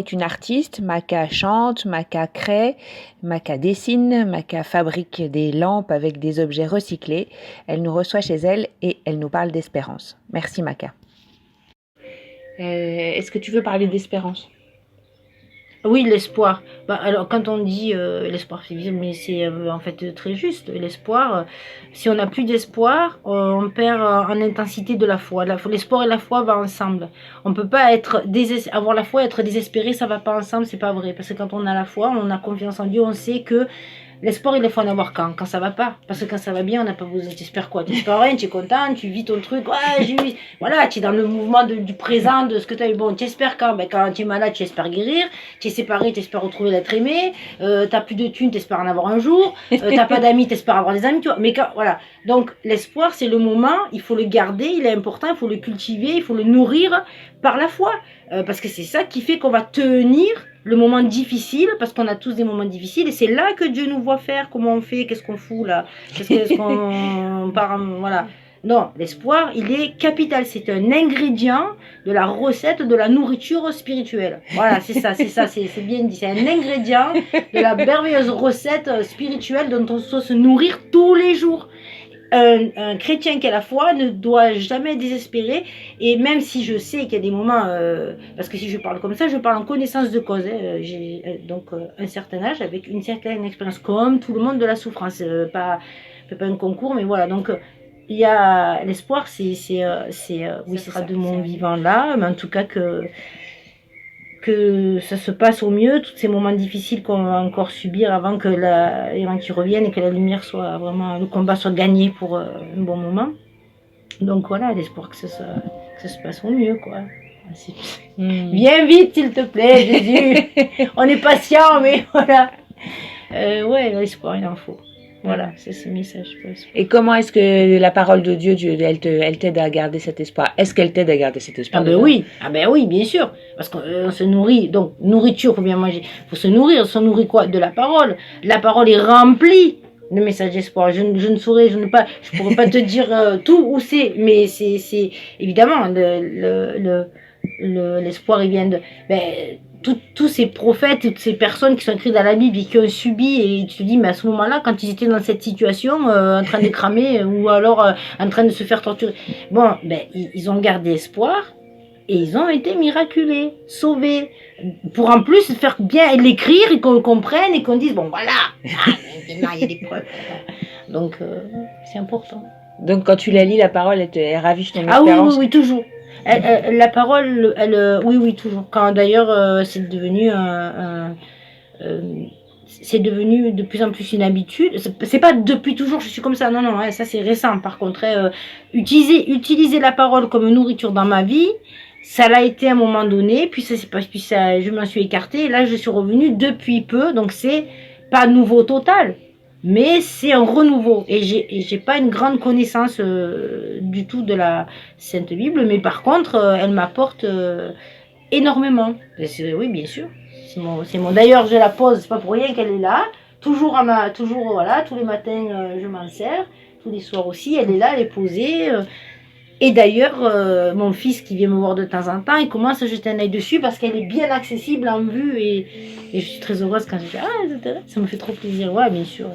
est une artiste, Maca chante, Maca crée, Maca dessine, Maca fabrique des lampes avec des objets recyclés. Elle nous reçoit chez elle et elle nous parle d'espérance. Merci Maca. Est-ce que tu veux parler d'espérance? Oui, l'espoir. Alors, quand on dit l'espoir, mais c'est en fait très juste. L'espoir, si on n'a plus d'espoir, on perd en intensité de la foi. L'espoir et la foi vont ensemble. On peut pas avoir la foi et être désespéré, ça va pas ensemble, c'est pas vrai. Parce que quand on a la foi, on a confiance en Dieu, on sait que l'espoir, il faut en avoir quand ça va pas. Parce que quand ça va bien, on n'a pas besoin. T'espères quoi? T'espères rien, tu es content, tu vis ton truc. Ouais, voilà, tu es dans le mouvement du présent, de ce que tu as eu. Bon, tu espères quand? Quand tu es malade, tu espères guérir. Tu es séparé, tu espères retrouver l'être aimé. T'as plus de thunes, tu espères en avoir un jour. T'as pas d'amis, tu espères avoir des amis. Tu vois. Mais voilà. Donc, l'espoir, c'est le moment, il faut le garder, il est important, il faut le cultiver, il faut le nourrir par la foi. Parce que c'est ça qui fait qu'on va tenir le moment difficile, parce qu'on a tous des moments difficiles, et c'est là que Dieu nous voit faire, comment on fait, qu'est-ce qu'on fout là, qu'est-ce qu'on part, voilà. Non, l'espoir, il est capital, c'est un ingrédient de la recette de la nourriture spirituelle. Voilà, c'est bien dit, c'est un ingrédient de la merveilleuse recette spirituelle dont on doit se nourrir tous les jours. Un chrétien qui a la foi ne doit jamais désespérer, et même si je sais qu'il y a des moments, parce que si je parle comme ça, je parle en connaissance de cause, hein, j'ai donc un certain âge avec une certaine expérience, comme tout le monde de la souffrance, pas un concours, mais voilà, donc il y a l'espoir, oui, ce sera de mon vivant là, mais en tout cas que ça se passe au mieux, tous ces moments difficiles qu'on va encore subir avant que les gens qui reviennent et que la lumière soit vraiment, le combat soit gagné pour un bon moment. Donc voilà, l'espoir que ça se passe au mieux, quoi. Viens vite, s'il te plaît, Jésus. On est patient, mais voilà. Ouais, l'espoir, il en faut. Voilà, c'est ce message. Et comment est-ce que la parole de Dieu, elle t'aide à garder cet espoir? Est-ce qu'elle t'aide à garder cet espoir? Oui, bien sûr. Parce qu'on se nourrit, donc nourriture, faut bien manger. Faut se nourrir, on se nourrit quoi? De la parole. La parole est remplie de messages d'espoir. Je ne saurais, je pourrais pas te dire tout où c'est, mais c'est évidemment l'espoir, il vient de tous ces prophètes, toutes ces personnes qui sont écrites dans la Bible et qui ont subi, et tu te dis, mais à ce moment-là, quand ils étaient dans cette situation, en train de cramer, ou alors en train de se faire torturer, bon, ils ont gardé espoir, et ils ont été miraculés, sauvés, pour en plus faire bien l'écrire, et qu'on comprenne, et qu'on dise, bon voilà, maintenant il y a des preuves. Donc, c'est important. Donc quand tu la lis, la parole, elle ravive ton espérance? Oui, toujours. La parole, oui, toujours. Quand d'ailleurs c'est devenu c'est devenu de plus en plus une habitude. C'est pas depuis toujours je suis comme ça, non, ça c'est récent. Par contre, utiliser la parole comme nourriture dans ma vie, ça l'a été à un moment donné, puis je m'en suis écartée, et là je suis revenue depuis peu, donc c'est pas nouveau total. Mais c'est un renouveau, et j'ai pas une grande connaissance du tout de la Sainte Bible, mais par contre elle m'apporte énormément. Oui, bien sûr, c'est mon d'ailleurs je la pose, c'est pas pour rien qu'elle est là, toujours voilà, tous les matins je m'en sers, tous les soirs aussi, elle est là, elle est posée. Et d'ailleurs, mon fils qui vient me voir de temps en temps, il commence à jeter un œil dessus parce qu'elle est bien accessible en vue, et je suis très heureuse quand je dis, ah, ça me fait trop plaisir. Ouais, bien sûr.